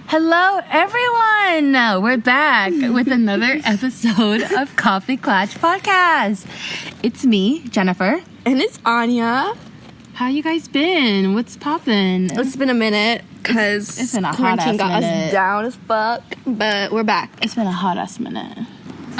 Hello, everyone! We're back with another episode of Coffee Klatch Podcast. It's me, Jennifer. And it's Anya. How you guys been? What's poppin'? It's been a minute because it's been a quarantine hot-ass got minute. us down as fuck, but we're back. It's been a hot-ass minute.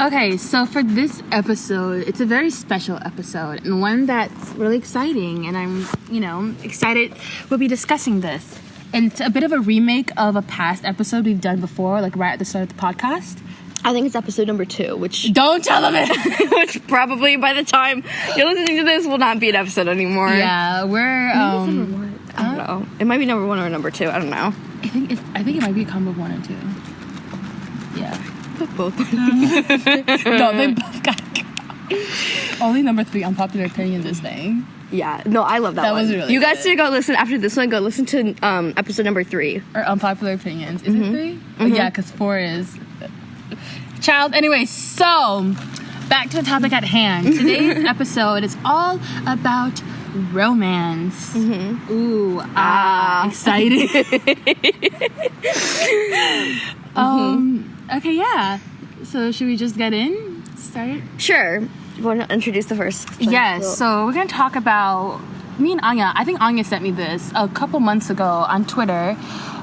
Okay, so for this episode, it's a very special episode and one that's really exciting, and I'm, excited we'll be discussing this. And it's a bit of a remake of a past episode we've done before, like right at the start of the podcast. I think it's episode number 2, which... Don't tell them it! which probably by the time you're listening to this will not be an episode anymore. Yeah, we're... Maybe it's number 1. I don't know. It might be number 1 or number 2. I don't know. I think it might be a combo of 1 and 2. Yeah. Put both. No, they both got... Only number 3, unpopular opinion, this thing. Yeah, no, I love that one. Was really you guys good. should go listen after this one. Go listen to episode number 3 or unpopular opinions. Is it 3? Mm-hmm. Yeah, because 4 is child. Anyway, so back to the topic at hand. Today's episode is all about romance. Mm-hmm. Ooh, exciting. Okay, yeah. So should we just get in? Start? Sure. You want to introduce the first? Yes, so we're going to talk about me and Anya. I think Anya sent me this a couple months ago on Twitter.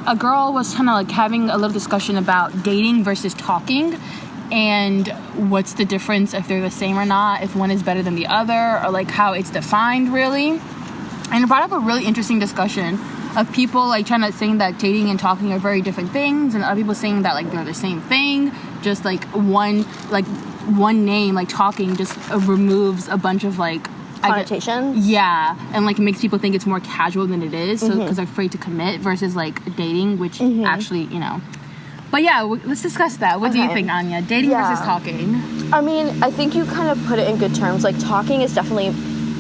A girl was kind of like having a little discussion about dating versus talking and what's the difference, if they're the same or not, if one is better than the other, or like how it's defined really. And it brought up a really interesting discussion of people like trying to saying that dating and talking are very different things, and other people saying that like they're the same thing, just like one name, like talking, just removes a bunch of like connotations. Yeah, and like makes people think it's more casual than it is, so because they're afraid to commit, versus like dating, which actually, But yeah, let's discuss that. What do you think, Anya? Dating versus talking? I mean, I think you kind of put it in good terms. Like, talking is definitely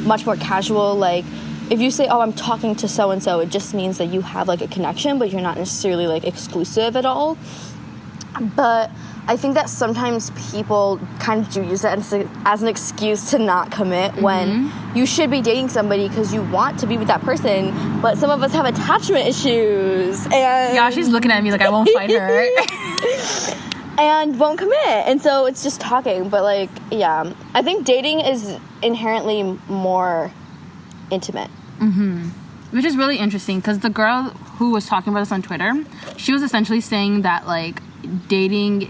much more casual. Like, if you say, oh, I'm talking to so-and-so, it just means that you have like a connection, but you're not necessarily like exclusive at all. But I think that sometimes people kind of do use that as an excuse to not commit when you should be dating somebody because you want to be with that person, but some of us have attachment issues. And yeah, she's looking at me like I won't fight her. and won't commit. And so it's just talking. But like, yeah, I think dating is inherently more intimate. Which is really interesting because the girl who was talking about this on Twitter, she was essentially saying that like dating...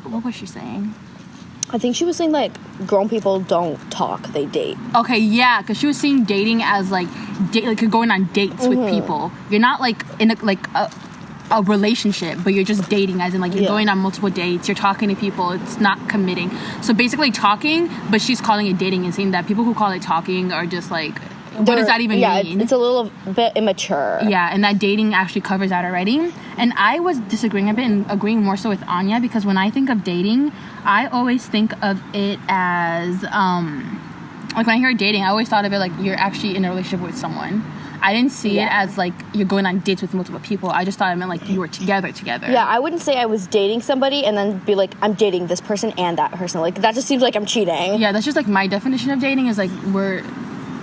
What was she saying? I think she was saying, like, grown people don't talk, they date. Okay, yeah, because she was seeing dating as, like, you're going on dates with people. You're not, like, in a relationship, but you're just dating, as in, like, you're going on multiple dates, you're talking to people, it's not committing. So, basically, talking, but she's calling it dating and saying that people who call it talking are just, like... What does that even mean? Yeah, it's a little bit immature. Yeah, and that dating actually covers that already. And I was disagreeing a bit and agreeing more so with Anya, because when I think of dating, I always think of it as, like when I hear dating, I always thought of it like you're actually in a relationship with someone. I didn't see it as like you're going on dates with multiple people. I just thought it meant like you were together. Yeah, I wouldn't say I was dating somebody and then be like, I'm dating this person and that person. Like, that just seems like I'm cheating. Yeah, that's just like my definition of dating is like we're...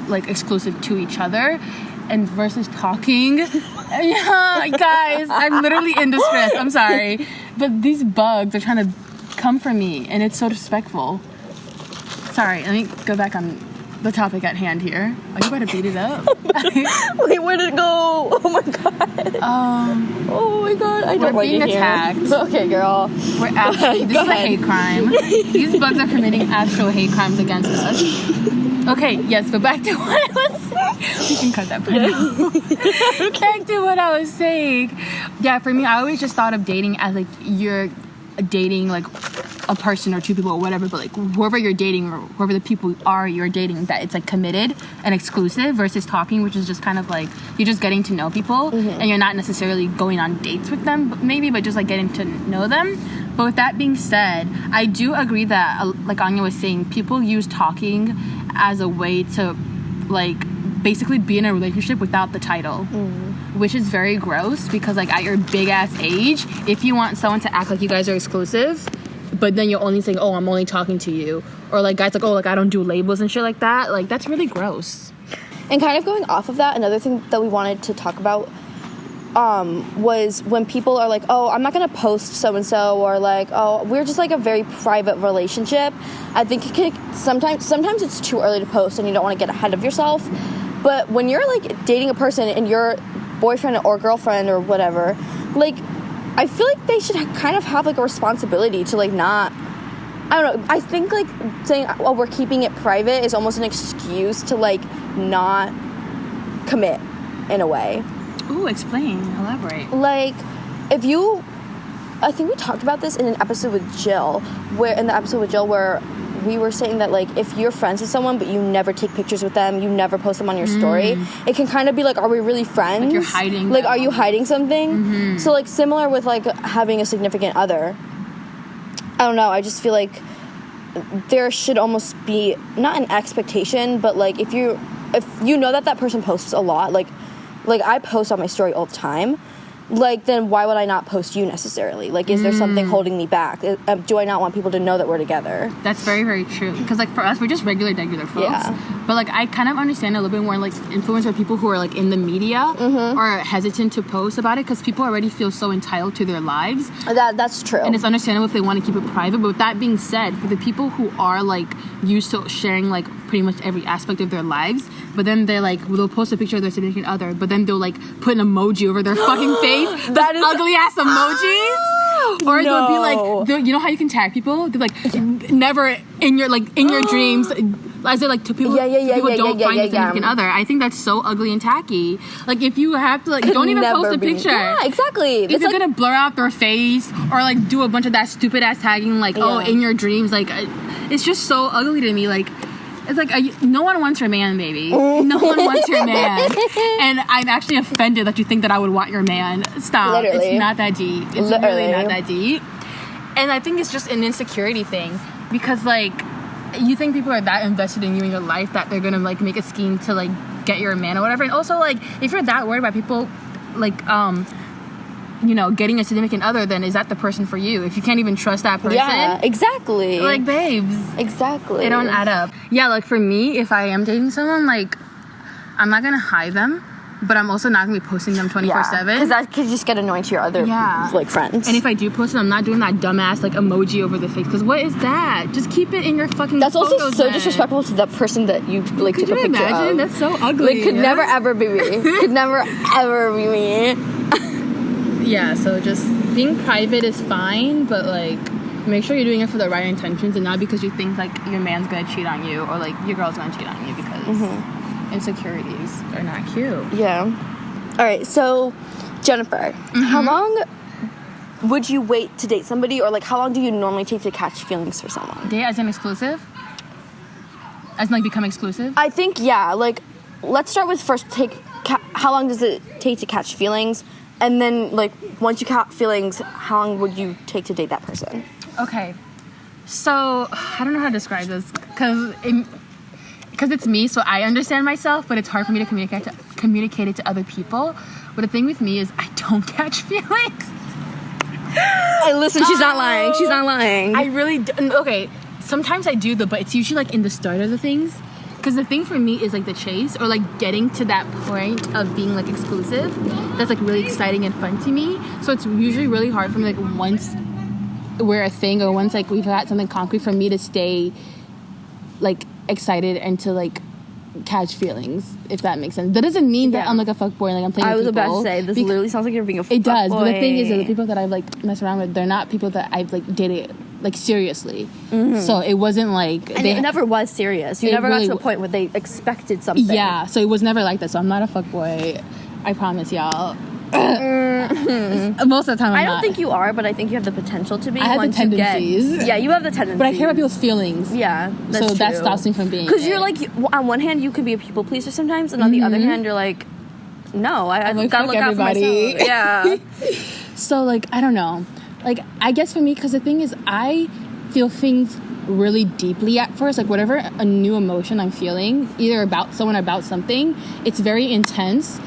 like exclusive to each other, and versus talking. Yeah, guys, I'm literally in distress. I'm sorry, but these bugs are trying to come for me, and it's so disrespectful. Sorry, let me go back on the topic at hand here. Are you about to beat it up? Wait, where did it go? Oh my god. Oh my god, I don't like it. We're being attacked. Okay, girl. We're actually. This is a hate crime. These bugs are committing actual hate crimes against us. Okay, yes, but back to what I was saying. We can cut that part out. Back to what I was saying. Yeah, for me, I always just thought of dating as, like, you're dating, like, a person or two people or whatever, but, like, whoever you're dating or whoever the people are you're dating, that it's, like, committed and exclusive, versus talking, which is just kind of, like, you're just getting to know people, and you're not necessarily going on dates with them, but just, like, getting to know them. But with that being said, I do agree that, like Anya was saying, people use talking as a way to, like, basically be in a relationship without the title, which is very gross, because, like, at your big-ass age, if you want someone to act like you guys are exclusive, but then you're only saying, oh, I'm only talking to you, or, like, guys like, oh, like, I don't do labels and shit like that, like, that's really gross. And kind of going off of that, another thing that we wanted to talk about was when people are like, oh, I'm not gonna post so and so, or like, oh, we're just like a very private relationship. I think it can sometimes it's too early to post and you don't want to get ahead of yourself. But when you're like dating a person and your boyfriend or girlfriend or whatever, like, I feel like they should kind of have like a responsibility to like not, I don't know, I think like saying, well, we're keeping it private is almost an excuse to like not commit in a way. Ooh, explain, elaborate. Like, if you, I think we talked about this in an episode with Jill, where we were saying that like if you're friends with someone but you never take pictures with them, you never post them on your story, it can kind of be like, are we really friends? Like you're hiding. Like, are you hiding something? So like similar with like having a significant other. I don't know. I just feel like there should almost be not an expectation, but like if you know that person posts a lot, like I post on my story all the time, like, then why would I not post you necessarily? Like, is there something holding me back? Do I not want people to know that we're together? That's very, very true. Because, like, for us, we're just regular folks. Yeah. But, like, I kind of understand a little bit more, like, influenced by people who are, like, in the media or hesitant to post about it because people already feel so entitled to their lives. That's true. And it's understandable if they want to keep it private. But with that being said, for the people who are, like, used to sharing, like, pretty much every aspect of their lives, but then they're, like, they'll post a picture of their significant other, but then they'll, like, put an emoji over their fucking face. That is ugly ass emojis. Or they'll be like, you know how you can tag people? They're like, never in your dreams. As they're like, to people, people don't find a significant other. I think that's so ugly and tacky. Like, if you have to, like, don't even post a picture. Yeah, exactly. If you're gonna blur out their face or like do a bunch of that stupid ass tagging, like, oh, in your dreams, like, it's just so ugly to me. Like, it's like, no one wants your man, baby. No one wants your man. And I'm actually offended that you think that I would want your man. Stop. Literally. It's not that deep. It's Literally. really not that deep. And I think it's just an insecurity thing. Because, like, you think people are that invested in you in your life that they're gonna, like, make a scheme to, like, get your man or whatever. And also, like, if you're that worried about people, like, you know, getting a significant other, then is that the person for you? If you can't even trust that person. Yeah, exactly. Like, babes. Exactly. They don't add up. Yeah, like, for me, if I am dating someone, like, I'm not gonna hide them, but I'm also not gonna be posting them 24/7. Because that could just get annoying to your other, like, friends. And if I do post it, I'm not doing that dumbass, like, emoji over the face. Because what is that? Just keep it in your fucking That's also photos so then. disrespectful to that person that you, like, took a picture imagine? of. That's so ugly. Like, could never ever be me. Could never ever be me. Yeah, so just being private is fine, but, like, make sure you're doing it for the right intentions and not because you think, like, your man's gonna cheat on you or, like, your girl's gonna cheat on you, because insecurities are not cute. Yeah. All right, so, Jennifer, how long would you wait to date somebody, or, like, how long do you normally take to catch feelings for someone? Date as an exclusive? As in, like, become exclusive? I think, yeah, like, let's start with first how long does it take to catch feelings? And then, like, once you catch feelings, how long would you take to date that person? Okay. So, I don't know how to describe this, because it's me, so I understand myself, but it's hard for me to communicate it to other people. But the thing with me is I don't catch feelings. Hey, listen, she's not lying. She's not lying. I really don't. Okay, sometimes I do, but it's usually, like, in the start of the things. Because the thing for me is, like, the chase, or, like, getting to that point of being, like, exclusive. That's, like, really exciting and fun to me. So it's usually really hard for me, like, once we're a thing, or once, like, we've got something concrete, for me to stay, like, excited and to, like, catch feelings, if that makes sense. That doesn't mean that I'm, like, a fuckboy, like, I'm playing with people. I was about to say, this literally sounds like you're being a fuckboy. It does, but the thing is that the people that I've, like, messed around with, they're not people that I've, like, dated, like, seriously. So it wasn't like... And it never was serious. You never really got to a point where they expected something. Yeah, so it was never like that. So I'm not a fuckboy. I promise y'all. Most of the time I don't think you are, but I think you have the potential to be. I have the tendencies. Yeah, you have the tendencies. But I care about people's feelings. Yeah, that's so true. that stops me from being... Because you're like, on one hand, you can be a people pleaser sometimes, and on the other hand, you're like, no, I gotta look out for myself. Yeah. So, like, I don't know. Like, I guess for me, because the thing is, I feel things really deeply at first. Like, whatever a new emotion I'm feeling, either about someone or about something, it's very intense.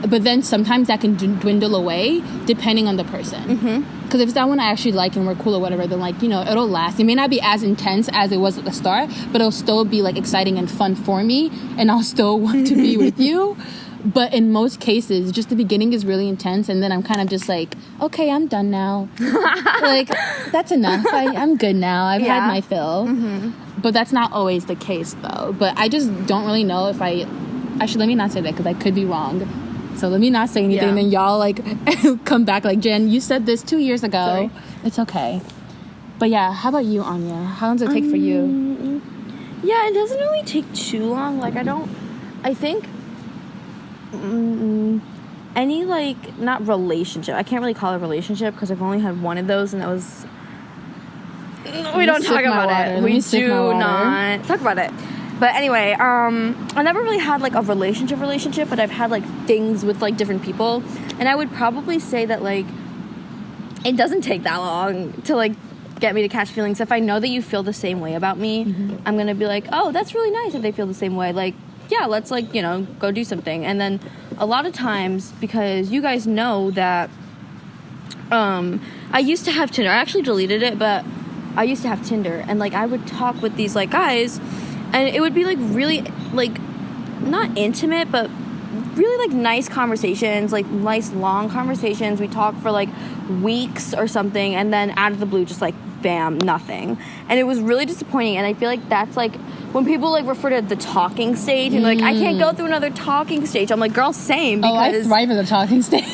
But then sometimes that can dwindle away depending on the person. Because if it's that one I actually like and we're cool or whatever, then, like, you know, it'll last. It may not be as intense as it was at the start, but it'll still be, like, exciting and fun for me, and I'll still want to be with you. But in most cases, just the beginning is really intense, and then I'm kind of just like, okay, I'm done now. Like, that's enough. I'm good now. I've had my fill. But that's not always the case, though. But I just don't really know if actually, let me not say that, because I could be wrong. So let me not say anything, and then y'all, like, come back like, Jen, you said this 2 years ago. Sorry. It's okay. But yeah, how about you, Anya? How long does it take for you? Yeah, it doesn't really take too long. Like, I think any, like, not relationship. I can't really call it a relationship because I've only had one of those, and that was... We don't talk about it. We do not talk about it. But anyway, I never really had, like, a relationship, but I've had, like, things with, like, different people. And I would probably say that, like, it doesn't take that long to, like, get me to catch feelings. If I know that you feel the same way about me, I'm going to be like, oh, that's really nice if they feel the same way. Like, yeah, let's, like, you know, go do something. And then a lot of times, because you guys know that I used to have Tinder. I actually deleted it, but I used to have Tinder. And, like, I would talk with these, like, guys, and it would be, like, really, like, not intimate, but really, like, nice conversations, like, nice long conversations. We talk for, like, weeks or something, and then out of the blue, just, like, bam, nothing. And it was really disappointing, and I feel like that's, like, when people, like, refer to the talking stage, and, like, I can't go through another talking stage. I'm like, girl, same, because... Oh, I thrive in the talking stage.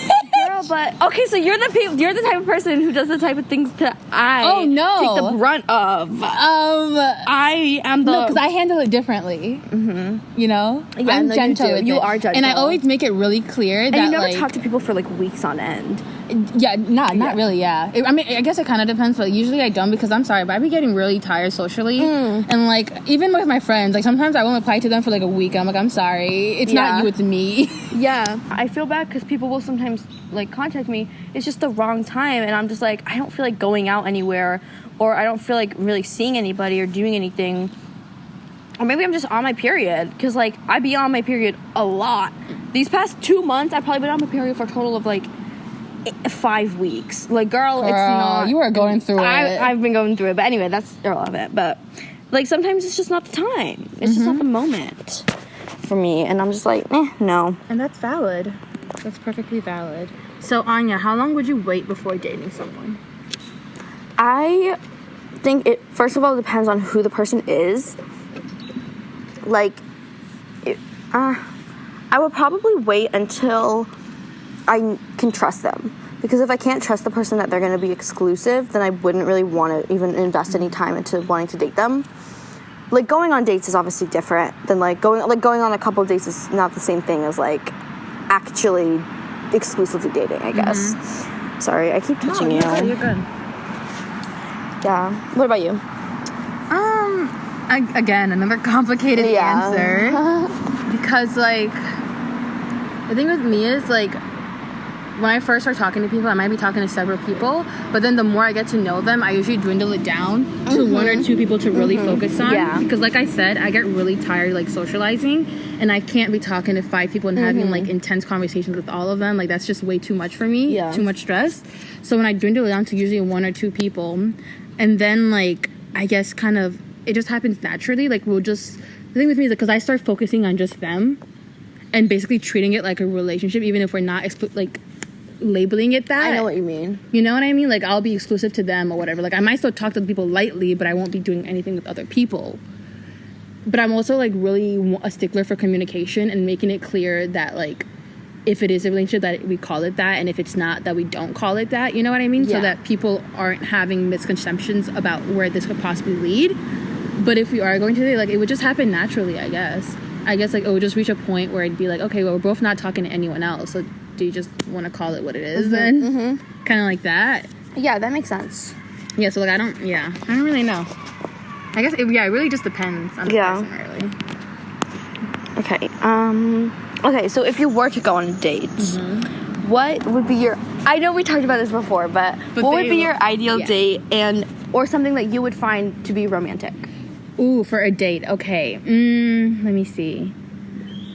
Girl, but... Okay, so you're the type of person who does the type of things that I take the brunt of. I am the... No, because I handle it differently. You know? Yeah, I'm gentle with it. You are gentle. And I always make it really clear that, and you never like, talk to people for, like, weeks on end. Yeah, not really, yeah. I mean, I guess it kind of depends, but usually I don't, because I'm sorry, but I be getting really tired socially. And, like, even with my friends, like, sometimes I won't reply to them for, like, a week, and I'm like, I'm sorry. It's not you, it's me. Yeah. I feel bad because people will sometimes, like, contact me. It's just the wrong time, and I'm just like, I don't feel like going out anywhere, or I don't feel like really seeing anybody or doing anything. Or maybe I'm just on my period, because, like, I be on my period a lot. These past 2 months, I've probably been on my period for a total of, like, 5 weeks. Like, girl, it's not... You are going through it. I've been going through it. But anyway, that's irrelevant. But, like, sometimes it's just not the time. It's just not the moment for me. And I'm just like, no. And that's valid. That's perfectly valid. So, Anya, how long would you wait before dating someone? I think it, first of all, depends on who the person is. Like, I would probably wait until I can trust them, because if I can't trust the person that they're going to be exclusive, then I wouldn't really want to even invest any time into wanting to date them. Like, going on dates is obviously different than, like, going on a couple of dates is not the same thing as, like, actually exclusively dating, I guess. Sorry, I keep touching you. You're good. Yeah. What about you? Again, another complicated answer. Because, like, the thing with me is, like, when I first start talking to people, I might be talking to several people, but then the more I get to know them, I usually dwindle it down to one or two people to really focus on. Yeah. Because, like I said, I get really tired, like, socializing, and I can't be talking to 5 people and having, like, intense conversations with all of them. Like, that's just way too much for me. Yeah. Too much stress. So when I dwindle it down to usually 1 or 2 people, and then, like, I guess kind of, it just happens naturally. Like, the thing with me is, because I start focusing on just them and basically treating it like a relationship, even if we're not, labeling it that. I know what you mean. You know what I mean? Like, I'll be exclusive to them or whatever. Like, I might still talk to the people lightly, but I won't be doing anything with other people. But I'm also, like, really a stickler for communication and making it clear that, like, if it is a relationship, that we call it that, and if it's not, that we don't call it that. You know what I mean? Yeah. So that people aren't having misconceptions about where this could possibly lead. But if we are going to, like, it would just happen naturally, I guess. Like, it would just reach a point where it'd be like, okay, well, we're both not talking to anyone else, so do you just want to call it what it is then? Kind of like that. Yeah, that makes sense. Yeah, so, like, I don't really know. I guess, it really just depends on the person, really. Okay, so if you were to go on a date, what would be your... I know we talked about this before, but what would be your ideal date, or something that you would find to be romantic? Ooh, for a date, okay. Let me see.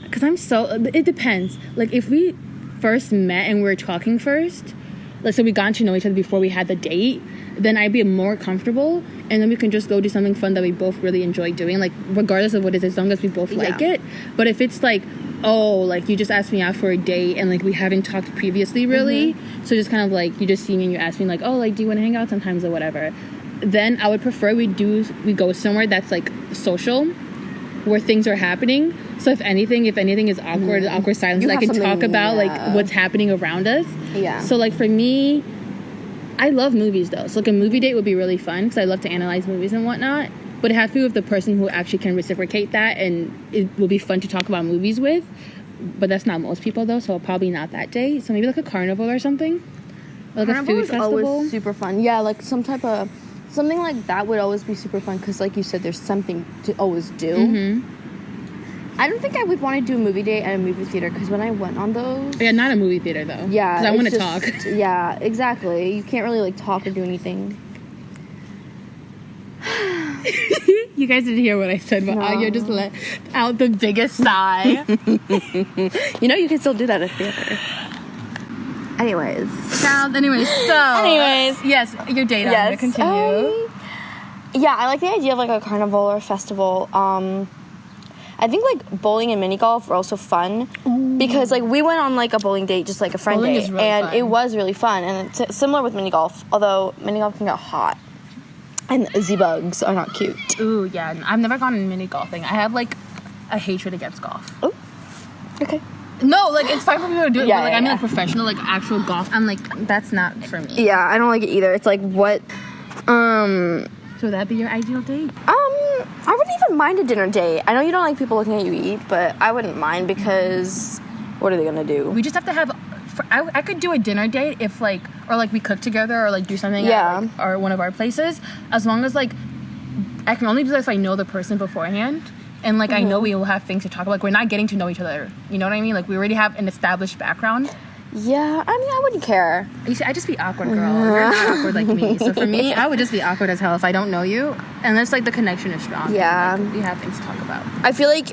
Because it depends. Like, if we first met and we were talking first, let's say we got to know each other before we had the date, then I'd be more comfortable, and then we can just go do something fun that we both really enjoy doing, like regardless of what it is, as long as we both like it. But if it's like, oh, like you just asked me out for a date and like we haven't talked previously really, so just kind of like you just see me and you ask me like, oh, like do you want to hang out sometimes or whatever, then I would prefer we go somewhere that's like social, where things are happening. So if anything is awkward silence, I can talk about like what's happening around us. So like for me, I love movies though, so like a movie date would be really fun because I love to analyze movies and whatnot, but it has to be with the person who actually can reciprocate that, and it will be fun to talk about movies with. But that's not most people though, so probably not that day. So maybe like a carnival or something, or like Carnival a food is festival. always super fun. Yeah, like something like that would always be super fun because, like you said, there's something to always do. I don't think I would want to do a movie date at a movie theater because when I went on those... Yeah, not a movie theater, though. Yeah. Because I want to talk. Yeah, exactly. You can't really, like, talk or do anything. You guys didn't hear what I said, but you just let out the biggest sigh. You know you can still do that at theater. Anyways. Yes, your date. Yes. I'm going to continue. Yeah, I like the idea of, like, a carnival or a festival. I think like bowling and mini golf are also fun because like we went on like a bowling date, just like a friend date, and it was really fun. And it's similar with mini golf, although mini golf can get hot and Z-bugs are not cute. Ooh, yeah, I've never gone in mini golfing. I have like a hatred against golf. Oh, okay. No, like it's fine for people to do it, but like I mean like professional, like actual golf. I'm like that's not for me. Yeah, I don't like it either. It's like what. So would that be your ideal date? I wouldn't even mind a dinner date. I know you don't like people looking at you eat, but I wouldn't mind because what are they gonna do? We just have to have. I could do a dinner date if like, or like we cook together or like do something at like, or one of our places. As long as like, I can only do that if I know the person beforehand. And like I know we will have things to talk about. Like we're not getting to know each other. You know what I mean? Like we already have an established background. Yeah, I mean, I wouldn't care. You see, I just be awkward, girl. You're not awkward like me. So for me, I would just be awkward as hell if I don't know you. Unless, like, the connection is strong. Yeah. Like, we have things to talk about. I feel like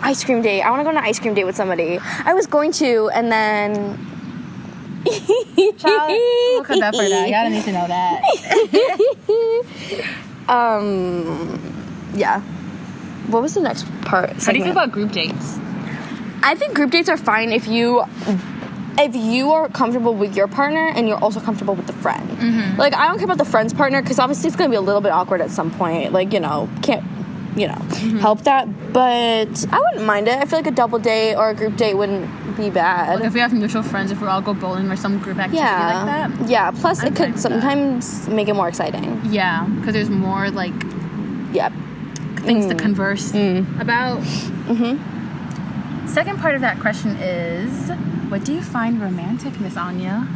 ice cream date. I want to go on an ice cream date with somebody. I was going to, and then... Child, we'll cut that for that. You gotta need to know that. Yeah. What was the next part? How do you feel about group dates? I think group dates are fine if you are comfortable with your partner and you're also comfortable with the friend. Like, I don't care about the friend's partner because obviously it's going to be a little bit awkward at some point. Like, can't, help that. But I wouldn't mind it. I feel like a double date or a group date wouldn't be bad. Like if we have mutual friends, if we all go bowling or some group activity like that. Yeah, plus it could sometimes make it more exciting. Yeah, because there's more, like... Yep. Things to converse about. Second part of that question is, what do you find romantic, Miss Anya?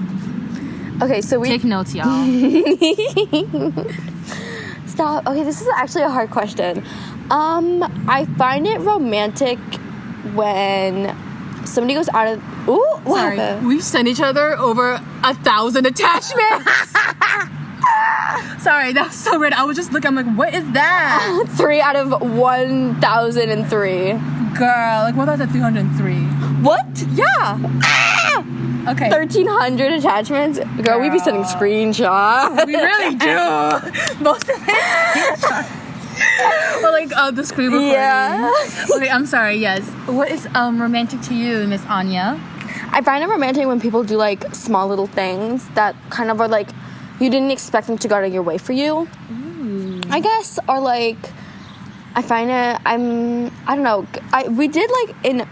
Okay, so Take notes, y'all. Stop. Okay, this is actually a hard question. I find it romantic when somebody goes out of... Ooh, what happened? We've sent each other over 1,000 attachments. Sorry, that was so weird. I was just looking, I'm like, what is that? 3 out of 1,003. Girl, like 1,303. What? Yeah. Ah! Okay. 1,300 attachments? Girl, we be sending screenshots. We really do. Most of it screenshots. Or like the screen recording. Yeah. Okay, I'm sorry, yes. What is romantic to you, Miss Anya? I find it romantic when people do like small little things that kind of are like, you didn't expect them to go out of your way for you. I guess. Or like, I find it, I don't know. We did like in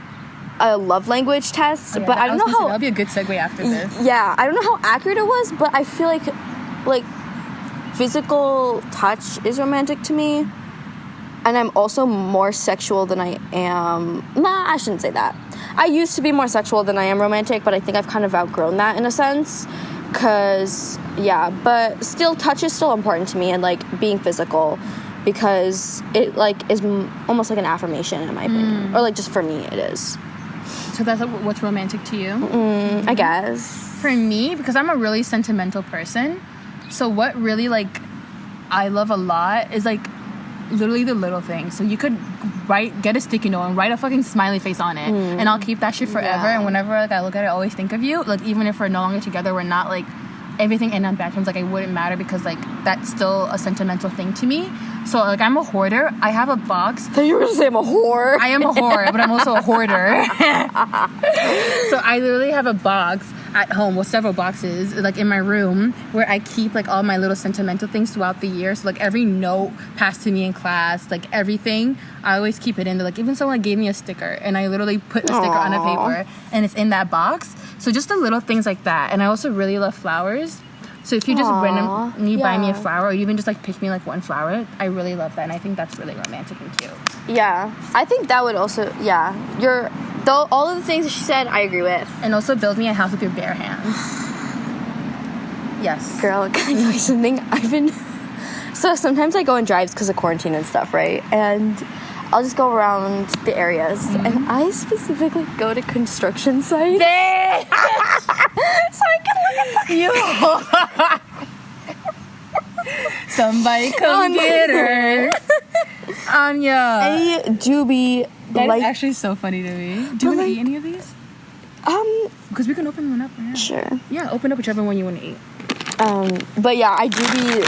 a love language test, but I don't know how. That'll be a good segue after this. Yeah, I don't know how accurate it was, but I feel like physical touch is romantic to me. And I'm also more sexual than I am. Nah, I shouldn't say that. I used to be more sexual than I am romantic, but I think I've kind of outgrown that in a sense. Because, yeah, but still, touch is still important to me, and like being physical, because it like is almost like an affirmation in my opinion, or like just for me it is. So that's what's romantic to you? I guess. For me, because I'm a really sentimental person, so what really like I love a lot is like literally the little things. So you could get a sticky note and write a fucking smiley face on it, and I'll keep that shit forever. And whenever like I look at it, I always think of you. Like even if we're no longer together, we're not like everything in on bad terms. Like it wouldn't matter because like that's still a sentimental thing to me. So like I'm a hoarder. I have a box. So you were gonna say I'm a whore? I am a whore, but I'm also a hoarder. So I literally have a box at home, well, several boxes, like in my room, where I keep like all my little sentimental things throughout the year. So like every note passed to me in class, like everything, I always keep it in there. Like even someone gave me a sticker, and I literally put the sticker on a paper, and it's in that box. So just the little things like that. And I also really love flowers. So if you just randomly buy me a flower, or even just like pick me like one flower, I really love that, and I think that's really romantic and cute. Yeah, I think that would also, all of the things that she said, I agree with. And also build me a house with your bare hands. Yes. Girl, can I tell you something? So sometimes I go on drives because of quarantine and stuff, right? And I'll just go around the areas, and I specifically go to construction sites. So I can look at you. Somebody come get her. Anya. I do be that is actually so funny to me. Do you want to eat any of these? Because we can open one up right now. Sure. Yeah, open up whichever one you want to eat. But yeah, I do be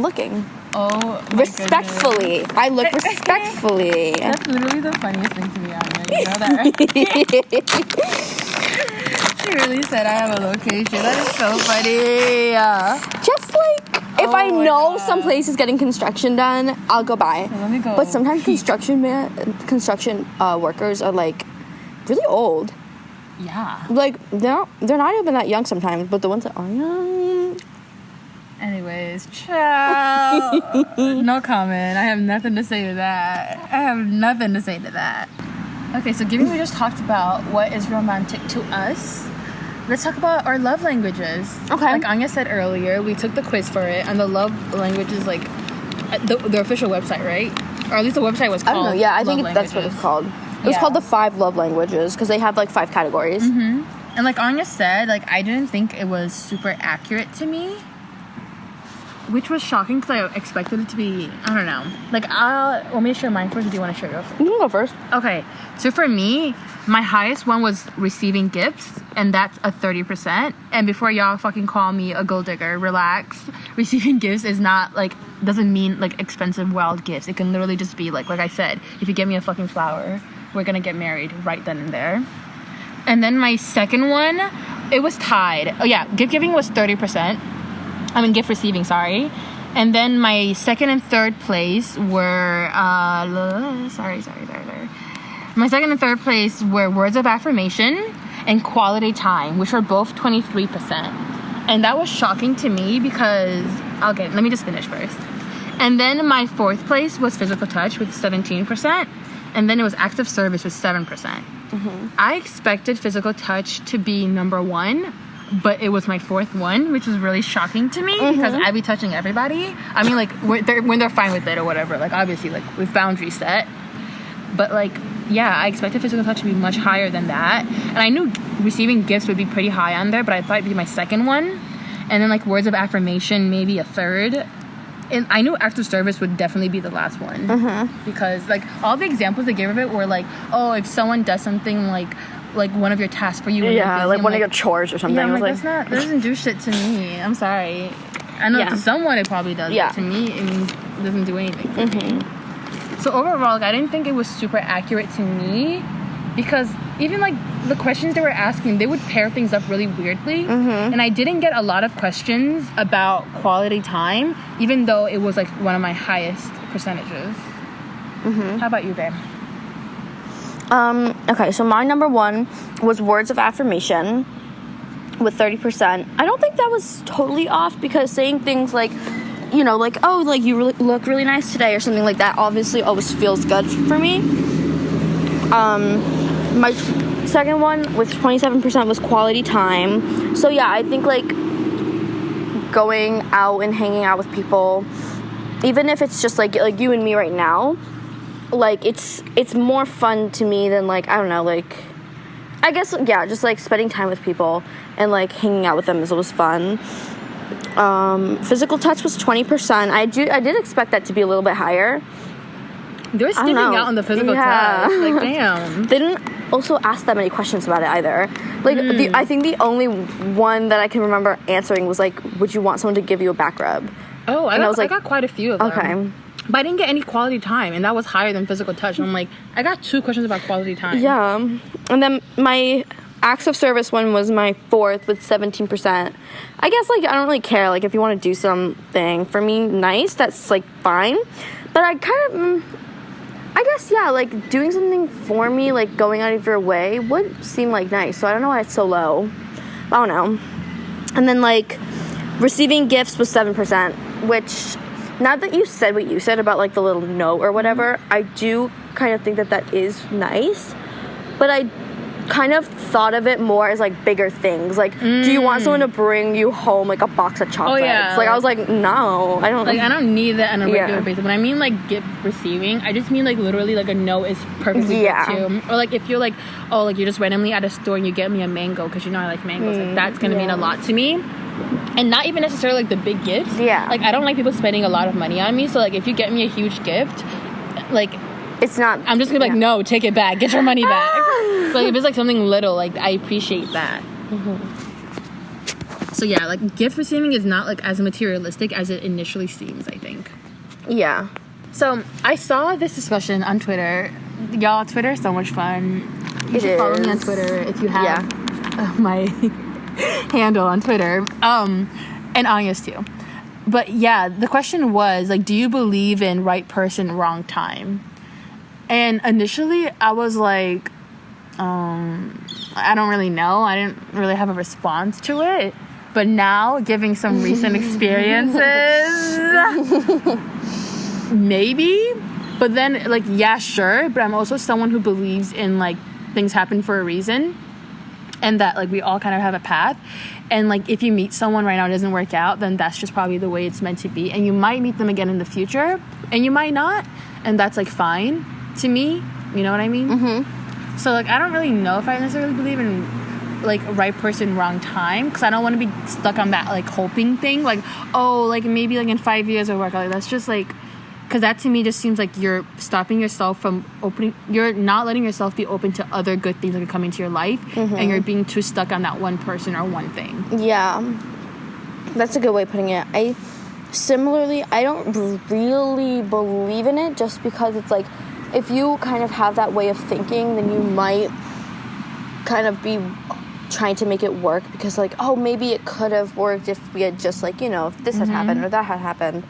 looking. Oh, respectfully. Goodness. I look respectfully. That's literally the funniest thing to me, Anya. You know that, right? She really said I have a location. That is so funny. Just like, if I know some place is getting construction done, I'll go by. So let me go. But sometimes construction workers are like really old. Yeah. Like they're not even that young sometimes, but the ones that are young. Anyways, ciao. No comment. I have nothing to say to that. Okay, so given we just talked about what is romantic to us, let's talk about our love languages. Okay. Like Anya said earlier, we took the quiz for it, and the love languages, like the official website, right? Or at least the website was called. I don't know. Yeah, I think that's what it's called. It was called the 5 love languages because they have like 5 categories. Mm-hmm. And like Anya said, like I didn't think it was super accurate to me, which was shocking because I expected it to be, I don't know. Like, want me to share mine first, or do you want to share yours first? You can go first. Okay, so for me, my highest one was receiving gifts, and that's a 30%. And before y'all fucking call me a gold digger, relax. Receiving gifts is not, like, doesn't mean, like, expensive, wild gifts. It can literally just be, like I said, if you give me a fucking flower, we're gonna get married right then and there. And then my second one, it was tied. Oh, yeah, gift giving was 30%. Gift receiving, sorry. And then my second and third place were, My second and third place were words of affirmation and quality time, which were both 23%. And that was shocking to me because, okay, let me just finish first. And then my fourth place was physical touch with 17%. And then it was acts of service with 7%. Mm-hmm. I expected physical touch to be number 1, but it was my fourth one, which was really shocking to me because I be touching everybody. I mean, like, when they're fine with it or whatever, like, obviously, like, with boundaries set. But, like, yeah, I expected physical touch to be much higher than that. And I knew receiving gifts would be pretty high on there, but I thought it'd be my second one. And then, like, words of affirmation, maybe a third. And I knew acts of service would definitely be the last one. Because, like, all the examples they gave of it were, like, oh, if someone does something, like one of your tasks for you. Yeah, like one of your chores or something. Yeah, that doesn't do shit to me. I'm sorry. I know to someone it probably does, but to me it doesn't do anything for me. So overall, like, I didn't think it was super accurate to me because even like the questions they were asking, they would pair things up really weirdly. And I didn't get a lot of questions about quality time, even though it was like one of my highest percentages. How about you, babe? Okay, so my number 1 was words of affirmation with 30%. I don't think that was totally off because saying things like, you know, like, oh, like, you look really nice today or something like that obviously always feels good for me. My second one with 27% was quality time. So yeah, I think like going out and hanging out with people, even if it's just like you and me right now, like it's more fun to me than like, I don't know, like, I guess, yeah, just like spending time with people and like hanging out with them is always fun. Physical touch was 20%. I did expect that to be a little bit higher. They're skipping out on the physical touch. Like, damn. They didn't also ask that many questions about it either. Like, I think the only one that I can remember answering was like, would you want someone to give you a back rub? Oh, I got quite a few of them. Okay. But I didn't get any quality time, and that was higher than physical touch. And I'm like, I got 2 questions about quality time. Yeah. And then my acts of service one was my 4th with 17%. I guess, like, I don't really care. Like, if you want to do something for me nice, that's, like, fine. But I kind of, I guess, yeah, like, doing something for me, like, going out of your way would seem, like, nice. So I don't know why it's so low. I don't know. And then, like, receiving gifts was 7%, which, now that you said what you said about, like, the little note or whatever, I do kind of think that is nice. But I kind of thought of it more as, like, bigger things. Like, do you want someone to bring you home, like, a box of chocolates? Oh, yeah. Like, I was like, no, I don't. Like, I don't need that on a regular basis. When I mean, like, gift receiving, I just mean, like, literally, like, a note is perfectly good, too. Or, like, if you're, like, oh, like, you're just randomly at a store and you get me a mango because you know I like mangoes. Like, that's going to mean a lot to me. And not even necessarily, like, the big gifts. Yeah. Like, I don't like people spending a lot of money on me. So, like, if you get me a huge gift, like, it's not. I'm just going to be like, no, take it back. Get your money back. But if it's, like, something little, like, I appreciate that. So, yeah, like, gift receiving is not, like, as materialistic as it initially seems, I think. Yeah. So, I saw this discussion on Twitter. Y'all, Twitter is so much fun. You should follow me on Twitter if you have my handle on Twitter. And Anya's too. But, yeah, the question was, like, do you believe in right person, wrong time? And initially, I was like, I don't really know. I didn't really have a response to it. But now, giving some recent experiences, maybe. But then, like, yeah, sure. But I'm also someone who believes in, like, things happen for a reason. And that, like, we all kind of have a path. And, like, if you meet someone right now and it doesn't work out, then that's just probably the way it's meant to be. And you might meet them again in the future. And you might not. And that's, like, fine to me. You know what I mean? So, like, I don't really know if I necessarily believe in, like, right person, wrong time. Because I don't want to be stuck on that, like, hoping thing. Like, oh, like, maybe, like, in 5 years it'll work out. Like, that's just, like... Because that, to me, just seems like you're stopping yourself from opening... You're not letting yourself be open to other good things that are coming to your life. And you're being too stuck on that one person or one thing. Yeah. That's a good way of putting it. Similarly, I don't really believe in it just because it's, like... If you kind of have that way of thinking, then you might kind of be trying to make it work because, like, oh, maybe it could have worked if we had just, like, you know, if this had happened or that had happened.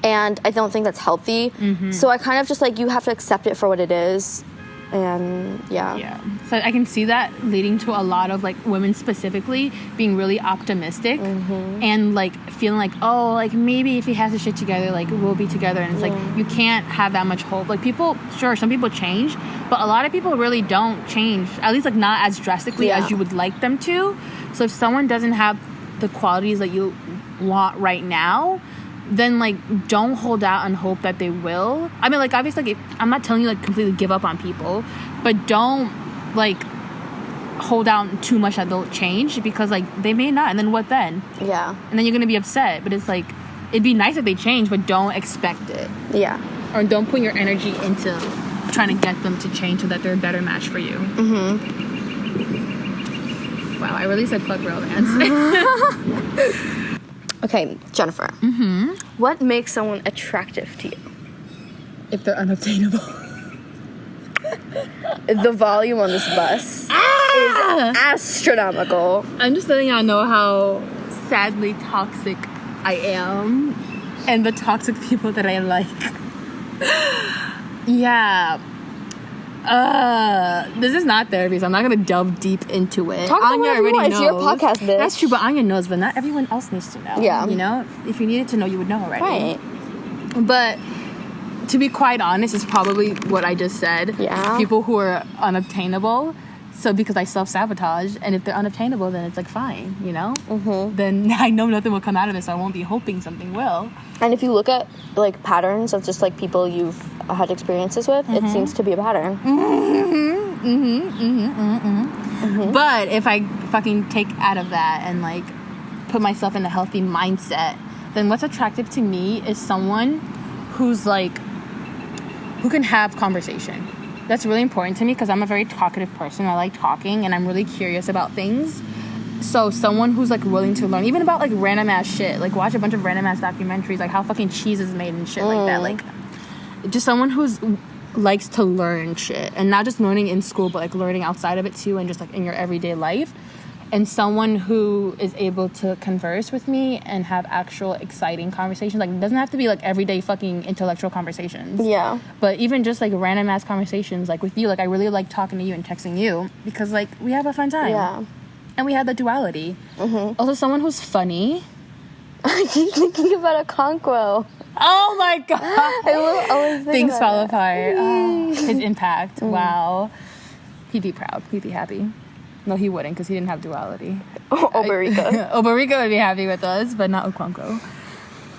And I don't think that's healthy. So I kind of just, like, you have to accept it for what it is. And, yeah. So I can see that leading to a lot of, like, women specifically being really optimistic and, like, feeling like, oh, like, maybe if he has his shit together, like, we'll be together. And it's like, you can't have that much hope. Like, people, sure, some people change, but a lot of people really don't change. At least, like, not as drastically as you would like them to. So if someone doesn't have the qualities that you want right now, then, like, don't hold out and hope that they will. I mean, like, obviously, like, I'm not telling you, like, completely give up on people, but don't, like, hold out too much that they'll change because, like, they may not, and then what then? Yeah. And then you're gonna be upset, but it's like, it'd be nice if they change, but don't expect it. Yeah. Or don't put your energy into trying to get them to change so that they're a better match for you. Wow, I really said fuck romance. Okay, Jennifer. What makes someone attractive to you? If they're unobtainable. The volume on this bus is astronomical. I'm just letting y'all know how sadly toxic I am and the toxic people that I like. This is not therapy, so I'm not gonna delve deep into it. Talk about Anya whatever you want. knows. It's your podcast, bitch. That's true, but Anya knows, but not everyone else needs to know. Yeah. You know? If you needed to know, you would know already. Right. But to be quite honest, it's probably what I just said. Yeah. People who are unobtainable. So because I self-sabotage, and if they're unobtainable, then it's, like, fine, you know? Then I know nothing will come out of it, so I won't be hoping something will. And if you look at, like, patterns of just, like, people you've had experiences with, it seems to be a pattern. But if I fucking take out of that and, like, put myself in a healthy mindset, then what's attractive to me is someone who's like, who can have conversation. That's really important to me because I'm a very talkative person. I like talking and I'm really curious about things. So someone who's like willing to learn, even about like random ass shit, like watch a bunch of random ass documentaries, like how fucking cheese is made and shit like that. Like just someone who's likes to learn shit, and not just learning in school, but like learning outside of it too, and just like in your everyday life. And someone who is able to converse with me and have actual exciting conversations. Like, it doesn't have to be like everyday fucking intellectual conversations. Yeah. But even just like random ass conversations, like with you, like I really like talking to you and texting you because like we have a fun time. Yeah. And we have the duality. Also, someone who's funny. I keep thinking about a conquo. Oh my god! I will always think Things about fall it. apart. Oh, his impact. Wow. He'd be proud. He'd be happy. No, he wouldn't because he didn't have duality. Obarica. Obarica would be happy with us, but not Okonkwo.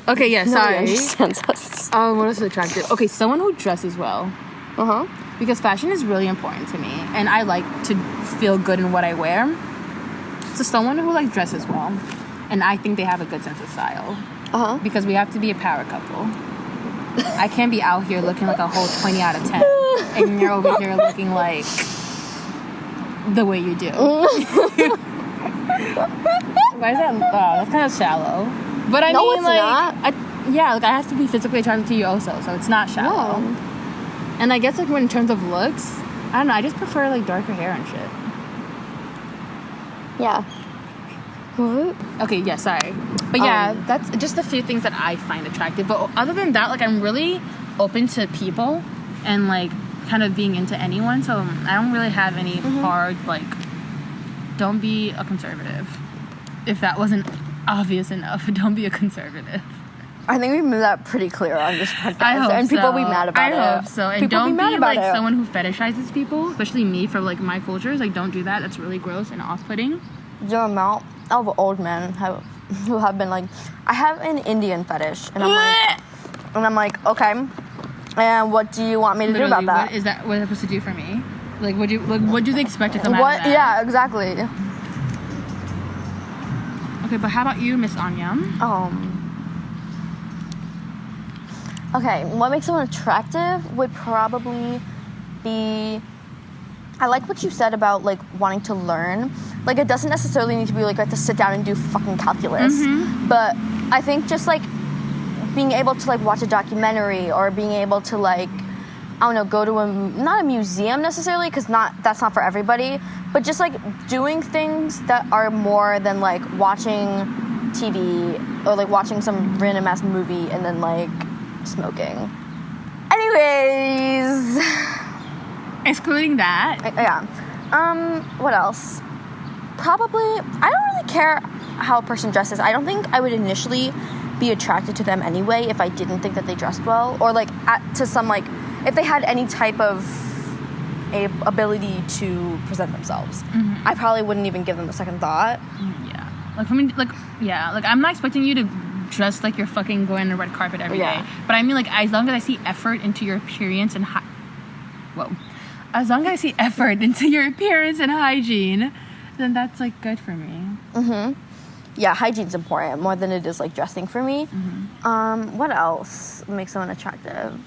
Okay, yeah, Nobody sorry. understands us. Oh, what else is attractive? Okay, someone who dresses well. Uh-huh. Because fashion is really important to me, and I like to feel good in what I wear. So someone who like dresses well, and I think they have a good sense of style. Uh-huh. Because we have to be a power couple. I can't be out here looking like a whole 20 out of 10, and you're over here looking like the way you do. Why is that? Oh, that's kind of shallow. But I No, mean, it's like, not. I have to be physically attracted to you also, so it's not shallow. No. And I guess like when in terms of looks, I don't know. I just prefer like darker hair and shit. Yeah. What? Okay, yeah, sorry. But yeah, that's just a few things that I find attractive. But other than that, like I'm really open to people and like kind of being into anyone. So I don't really have any hard like, don't be a conservative. If that wasn't obvious enough, don't be a conservative. I think we made that pretty clear on this podcast. I hope and so. people be mad about it. I hope so. And people don't be about like it. someone who fetishizes people, especially me for like my cultures. Like don't do that. That's really gross and off-putting. The amount of old men who have been like, I have an Indian fetish, and I'm like, okay, and what do you want me to do about that? What is that? What is that supposed to do for me? Like, what do they expect to come out of that? Yeah, exactly. Okay, but how about you, Miss Anya? Okay, what makes someone attractive would probably be, I like what you said about like wanting to learn. Like it doesn't necessarily need to be like I have to sit down and do fucking calculus, but I think just like being able to like watch a documentary or being able to like, I don't know, go to not a museum necessarily because that's not for everybody, but just like doing things that are more than like watching TV or like watching some random ass movie and then like smoking. Anyways, Excluding that, yeah. What else? Probably, I don't really care how a person dresses. I don't think I would initially be attracted to them anyway if I didn't think that they dressed well, or like to some like if they had any type of ability to present themselves. I probably wouldn't even give them a second thought. yeah. Like I mean, like I'm not expecting you to dress like you're fucking going on a red carpet every day. But I mean, like as long as I see effort into your appearance and as long as I see effort into your appearance and hygiene, then that's like good for me. Yeah, hygiene's important more than it is like dressing for me. What else makes someone attractive?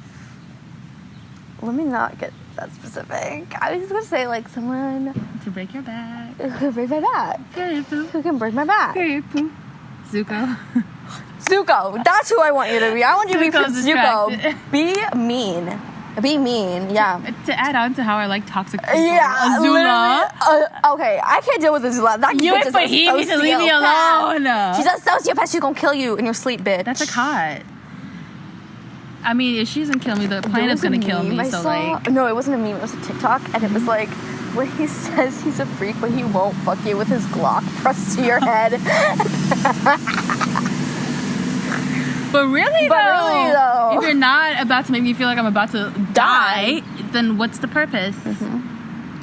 Let me not get that specific. I was just gonna say like someone To break your back. who can break my back. Period, poo. Who can break my back? Period, poo. Zuko. Zuko, that's who I want you to be. I want you to be Zuko's Zuko. attractive. Be mean. Be mean, yeah. To add on to how I like toxic people. Yeah, Azula. Okay, I can't deal with Azula. That You bitch and is a Fahim need to leave me sociopath. alone. She's a sociopath. She's gonna kill you in your sleep, bitch. That's like hot. I mean, if she doesn't kill me, the planet's gonna kill me. So like, no, it wasn't a meme. It was a TikTok, and it was like where he says he's a freak, but he won't fuck you with his Glock pressed to your head. but really though, if you're not about to make me feel like I'm about to die, then what's the purpose?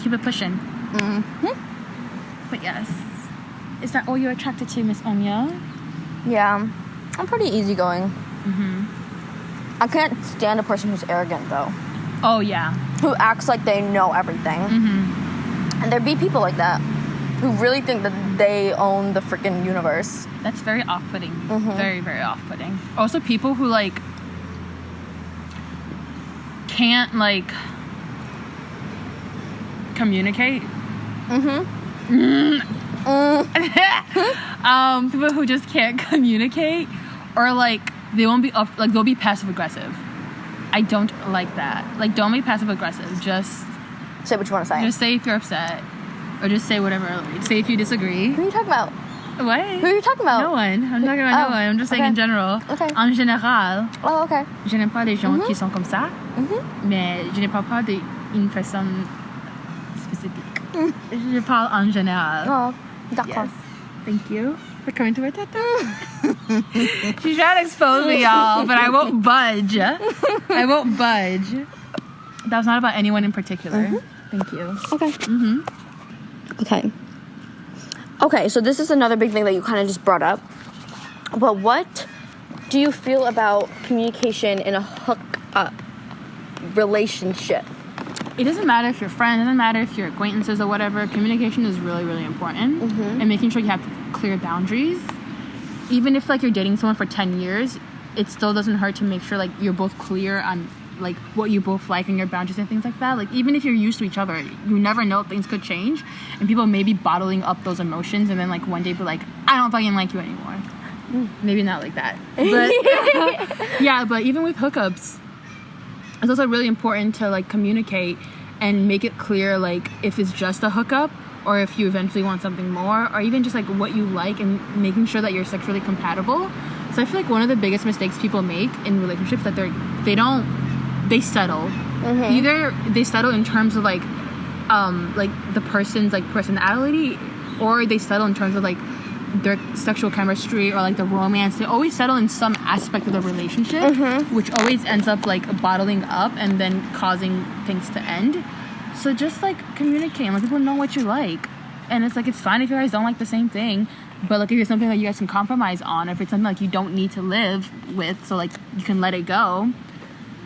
Keep it pushing. But yes, is that all you're attracted to, Miss Anya? Yeah, I'm pretty easygoing. I can't stand a person who's arrogant though. Oh yeah. Who acts like they know everything. And there be people like that. who really think that they own the freaking universe. That's very off-putting. Very, very off-putting. Also, people who, like, can't, like, communicate. People who just can't communicate, or, like, they won't be they'll be passive-aggressive. I don't like that. Like, don't be passive-aggressive. Just say what you want to say. Just say if you're upset. Or just say whatever. Like, say if you disagree. Who are you talking about? What? Who are you talking about? No one. I'm talking about no one. I'm just saying in general. Okay. En général. Oh, okay. Je n'aime pas les gens qui sont comme ça. Mais je ne parle pas d'une personne spécifique. Je parle en général. Oh, d'accord. Yes. Thank you for coming to my TED Talk. She's trying to expose me, y'all, but I won't budge. I won't budge. That was not about anyone in particular. Thank you. Okay. Okay, so this is another big thing that you kind of just brought up. But what do you feel about communication in a hook-up relationship? It doesn't matter if you're friends, it doesn't matter if you're acquaintances or whatever. Communication is really, really important. And making sure you have clear boundaries. Even if, like, you're dating someone for 10 years, it still doesn't hurt to make sure, like, you're both clear on, like, what you both like and your boundaries and things like that. Like, even if you're used to each other, you never know, things could change, and people may be bottling up those emotions and then, like, one day be like, I don't fucking like you anymore. Maybe not like that, but yeah. But even with hookups, it's also really important to, like, communicate and make it clear, like, if it's just a hookup or if you eventually want something more, or even just, like, what you like, and making sure that you're sexually compatible. So I feel like one of the biggest mistakes people make in relationships that they settle. Either they settle in terms of, like the person's, like, personality, or they settle in terms of, like, their sexual chemistry or, like, the romance. They always settle in some aspect of the relationship, which always ends up, like, bottling up and then causing things to end. So just, like, communicate and let people know what you like. And it's, like, it's fine if you guys don't like the same thing, but, like, if it's something that you guys can compromise on, if it's something, like, you don't need to live with, so, like, you can let it go.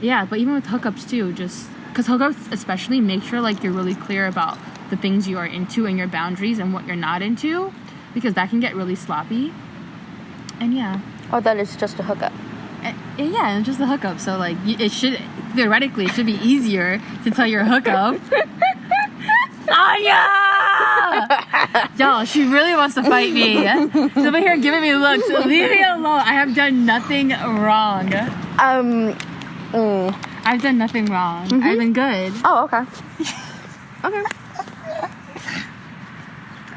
Yeah, but even with hookups too, just because hookups especially, make sure, like, you're really clear about the things you are into and your boundaries and what you're not into, because that can get really sloppy. And yeah. Or that it's just a hookup. Yeah, it's just a hookup. So, like, it should, theoretically, it should be easier to tell your hookup. Anya! Y'all, she really wants to fight me. She's over here giving me looks. Leave me alone. I have done nothing wrong. I've done nothing wrong. I've been good. Oh, okay. Okay.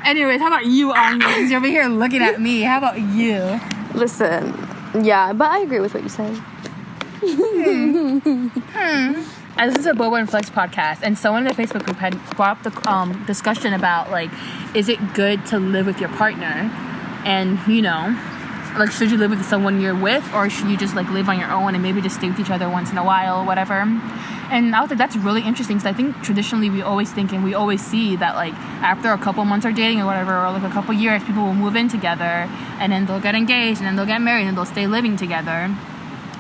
Anyways, how about you, Anya? Since you're over here looking at me, how about you? Listen, yeah, but I agree with what you say. This is a Boba and Flex podcast, and someone in the Facebook group had brought up the discussion about, like, is it good to live with your partner? And, you know, like, should you live with someone you're with, or should you just, like, live on your own and maybe just stay with each other once in a while or whatever? And I was like, that's really interesting, because I think traditionally we always think and we always see that, like, after a couple months of dating or whatever, or, like, a couple years, people will move in together, and then they'll get engaged, and then they'll get married, and they'll stay living together.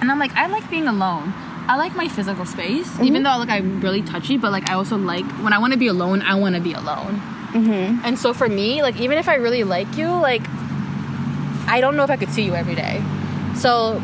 And I'm like, I like being alone. I like my physical space, even though, like, I'm really touchy, but, like, I also like, when I want to be alone, I want to be alone. And so for me, like, even if I really like you, like, I don't know if I could see you every day. So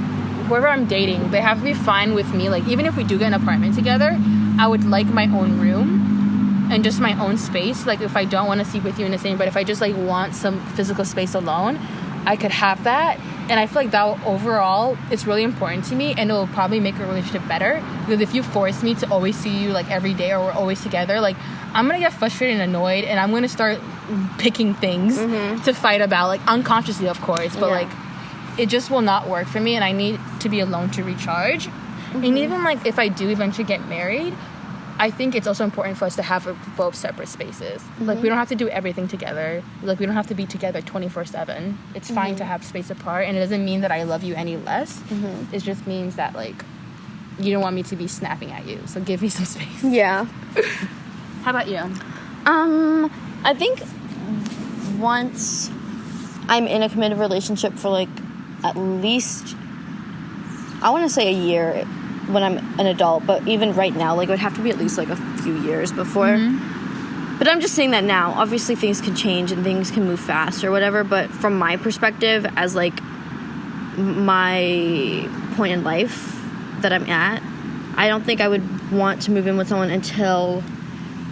whoever I'm dating, they have to be fine with me. Like, even if we do get an apartment together, I would like my own room and just my own space. Like, if I don't want to sleep with you in the same bed, if I just, like, want some physical space alone, I could have that. And I feel like that overall, it's really important to me, and it will probably make a relationship better. Because if you force me to always see you, like, every day, or we're always together, like, I'm gonna get frustrated and annoyed, and I'm gonna start picking things to fight about, like, unconsciously, of course, but like, it just will not work for me, and I need to be alone to recharge. And even, like, if I do eventually get married, I think it's also important for us to have both separate spaces. Like, we don't have to do everything together. Like, we don't have to be together 24/7. It's fine to have space apart, and it doesn't mean that I love you any less. It just means that, like, you don't want me to be snapping at you, so give me some space. Yeah. How about you? I think once I'm in a committed relationship for, like, at least, I want to say a year when I'm an adult, but even right now, like, it would have to be at least, like, a few years before But I'm just saying that now. Obviously, things can change and things can move fast or whatever. But from my perspective, as like my point in life that I'm at, I don't think I would want to move in with someone until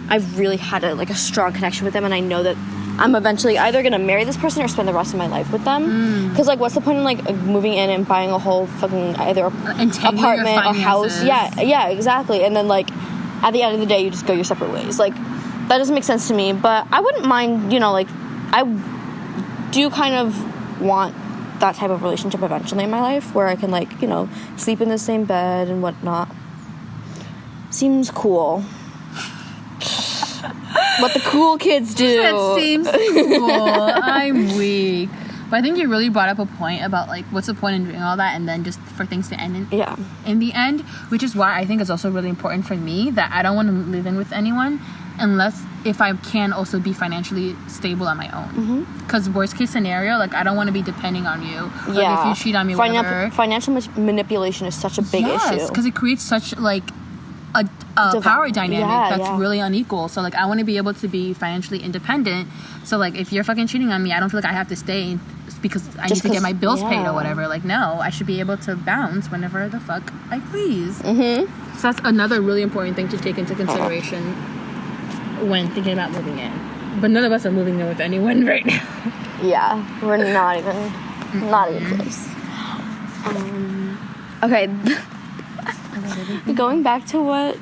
I've really had a strong connection with them, and I know that I'm eventually either gonna marry this person or spend the rest of my life with them. Because like, what's the point in like moving in and buying a whole fucking either apartment or house? Yeah, exactly. And then like at the end of the day, you just go your separate ways. Like, that doesn't make sense to me. But I wouldn't mind, like, I do kind of want that type of relationship eventually in my life, where I can like, sleep in the same bed and whatnot. Seems cool. What the cool kids do. That seems cool. I'm weak. But I think you really brought up a point about like, what's the point in doing all that and then just for things to end in the end, which is why I think it's also really important for me that I don't want to live in with anyone unless if I can also be financially stable on my own. Because worst case scenario, like, I don't want to be depending on you. Like, if you cheat on me, whatever. Financial manipulation is such a big issue. Because it creates such like a power dynamic that's really unequal. So like, I want to be able to be financially independent. So like, if you're fucking cheating on me, I don't feel like I have to stay because I need to get my bills paid or whatever. Like, no, I should be able to bounce whenever the fuck I please. So that's another really important thing to take into consideration when thinking about moving in. But none of us are moving in with anyone right now. Yeah, we're not even close. Okay. Going back to what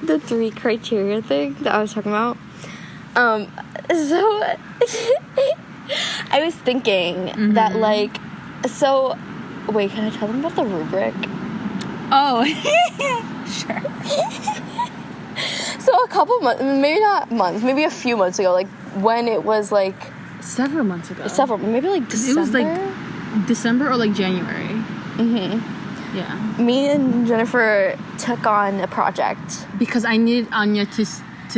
the 3 criteria thing that I was talking about. So I was thinking that like, so wait, can I tell them about the rubric? Oh, sure. So a couple months, maybe not months, maybe a few months ago, like when it was like several months ago. Maybe like December. It was like December or like January. Yeah. Me and Jennifer took on a project because I needed Anya to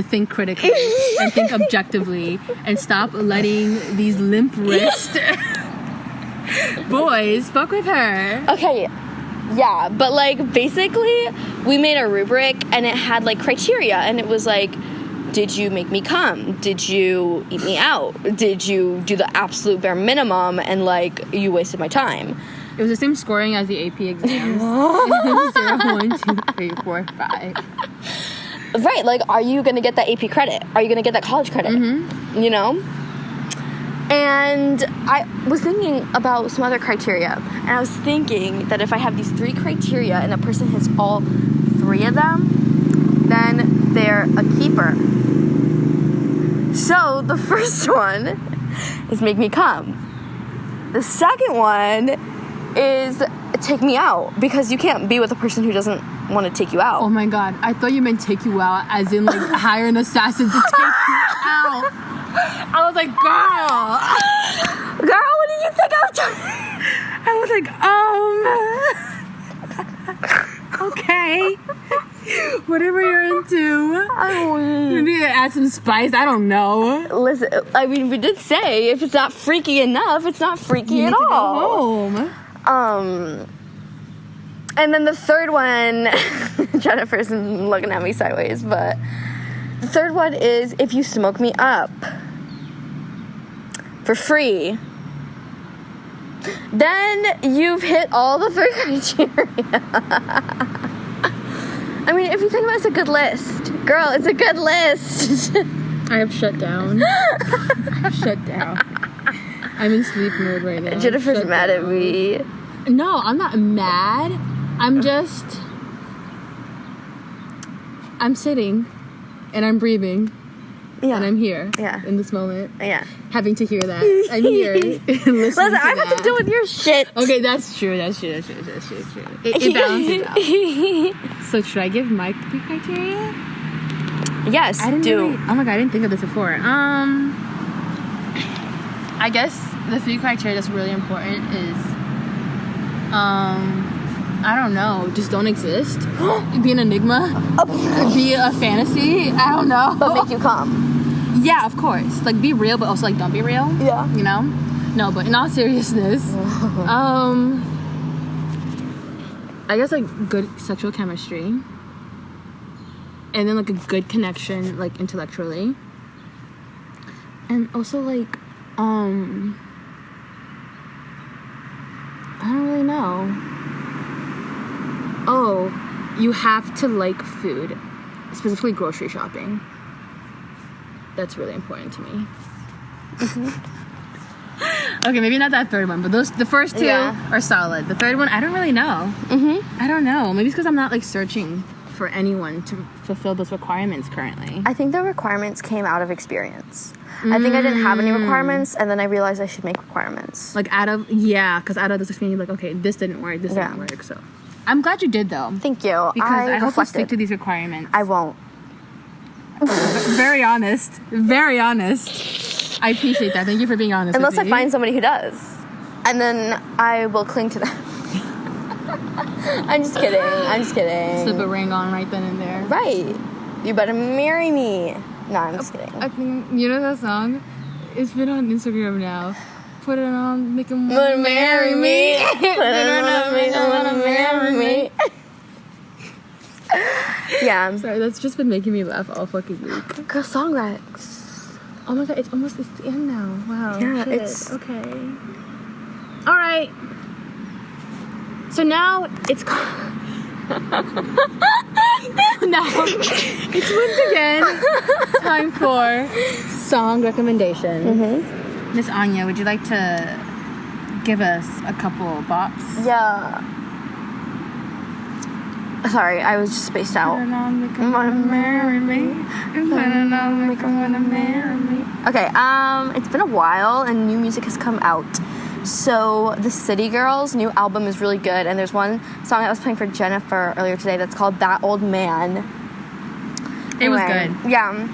think critically and think objectively and stop letting these limp wrist boys fuck with her. Okay. Yeah, but like basically we made a rubric and it had like criteria, and it was like, did you make me come? Did you eat me out? Did you do the absolute bare minimum and like you wasted my time? It was the same scoring as the AP exams. 0, 1, 2, 3, 4, 5. Right, like, are you gonna get that AP credit? Are you gonna get that college credit? You know? And I was thinking about some other criteria, and I was thinking that if I have these 3 criteria and a person hits all 3 of them, then they're a keeper. So the first one is make me come. The second one is take me out, because you can't be with a person who doesn't want to take you out. Oh my god, I thought you meant take you out as in like hire an assassin to take you out. I was like, girl, what did you think I was trying? I was like, okay, whatever you're into. Maybe add some spice, I don't know. Listen, I mean, we did say if it's not freaky enough, it's not freaky at all. You need to go home. And then the third one, Jennifer's looking at me sideways, but the third one is if you smoke me up for free, then you've hit all the 3 criteria. I mean, if you think about it, it's a good list. Girl, it's a good list. I have shut down. I'm in sleep mode right now. Jennifer's mad at me. No, I'm not mad. I'm sitting and I'm breathing. Yeah. And I'm here. Yeah. In this moment. Yeah. Having to hear that. I'm here. Listen, I have to deal with your shit. Okay, that's true. It balances out. So should I give my 3 criteria? Yes, oh my god, I didn't think of this before. I guess the 3 criteria that's really important is I don't know, just don't exist. Be an enigma. Be a fantasy. I don't know. But make you come. Yeah, of course. Like, be real, but also like don't be real. Yeah. You know? No, but in all seriousness, I guess like good sexual chemistry. And then like a good connection, like intellectually. And also, like, I don't really know. Oh, you have to like food, specifically grocery shopping. That's really important to me. Okay, maybe not that third one, but the first two are solid. The third one, I don't really know. I don't know. Maybe it's because I'm not, like, searching for anyone to fulfill those requirements currently. I think the requirements came out of experience. I think I didn't have any requirements, and then I realized I should make requirements. Like, because out of this experience, you're like, okay, this didn't work, this didn't work, so. I'm glad you did, though. Thank you. Because I hope you stick to these requirements. I won't. Very honest. Very honest. I appreciate that. Thank you for being honest Unless with me. I find somebody who does. And then I will cling to them. I'm just kidding. Slip a ring on right then and there. Right. You better marry me. No, I'm just kidding. I think, you know that song? It's been on Instagram now. Put it on, make him wanna marry me. Put it on, make him wanna marry me. Yeah. Sorry, that's just been making me laugh all fucking week. Girl, song Rex. Oh my god, it's the end now. Wow. Yeah, shit. it's... Okay. Alright. So now it's... Now, it's once again time for song recommendations. Miss Anya, would you like to give us a couple bops? Yeah. Sorry, I was just spaced out. Wanna marry me? Wanna marry me? Okay, it's been a while and new music has come out. So the City Girls' new album is really good, and there's one song I was playing for Jennifer earlier today that's called That Old Man. It was good. Yeah.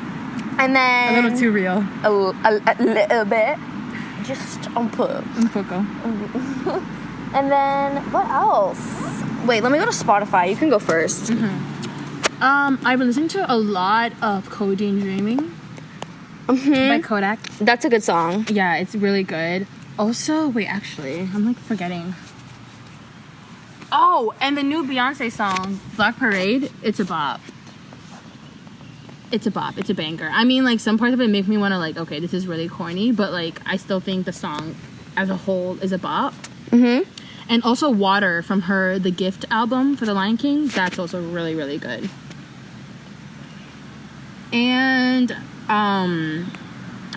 And then... A little too real. A little bit. Just on put. Un poco. And then, what else? Wait, let me go to Spotify. You can go first. I've been listening to a lot of Codeine Dreaming by Kodak. That's a good song. Yeah, it's really good. Also, wait, actually, I'm like forgetting. Oh, and the new Beyonce song, Black Parade, it's a bop. It's a bop. It's a banger. I mean, like, some parts of it make me want to, like, okay, this is really corny, but, like, I still think the song as a whole is a bop. And also Water from her The Gift album for The Lion King, that's also really, really good. And,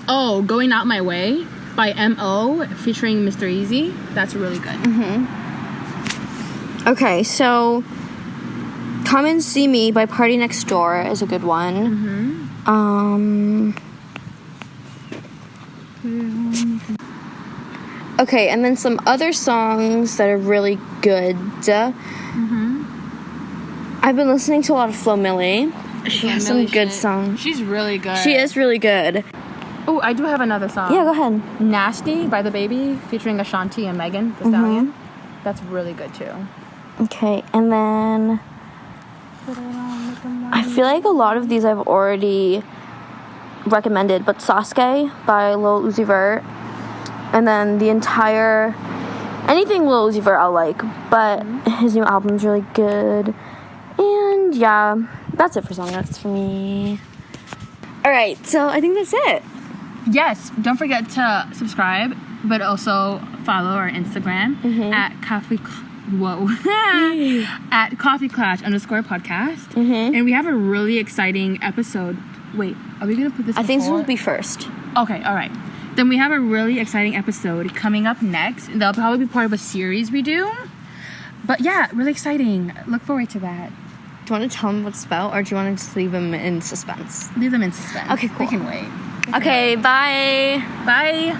Going Out My Way by M.O. featuring Mr. Easy, that's really good. Okay, so Come and See Me by Party Next Door is a good one. Okay, and then some other songs that are really good. I've been listening to a lot of Flo Milli. She has some good songs. She's really good. She is really good. Oh, I do have another song. Yeah, go ahead. Nasty by The Baby featuring Ashanti and Megan Thee Stallion. That's really good too. Okay, and then I feel like a lot of these I've already recommended, but Sasuke by Lil Uzi Vert, and then anything Lil Uzi Vert I'll like, but his new album's really good. And yeah, that's it for song notes for me. Alright, so I think that's it. Yes, don't forget to subscribe, but also follow our Instagram at at coffee_klatch_podcast. And we have a really exciting episode. Wait, are we gonna put this? I think this will be first. Okay, all right. Then we have a really exciting episode coming up next. That'll probably be part of a series we do. But yeah, really exciting. Look forward to that. Do you want to tell them what it's about, or do you want to just leave them in suspense? Leave them in suspense. Okay, cool. They can wait. Okay, bye. Bye.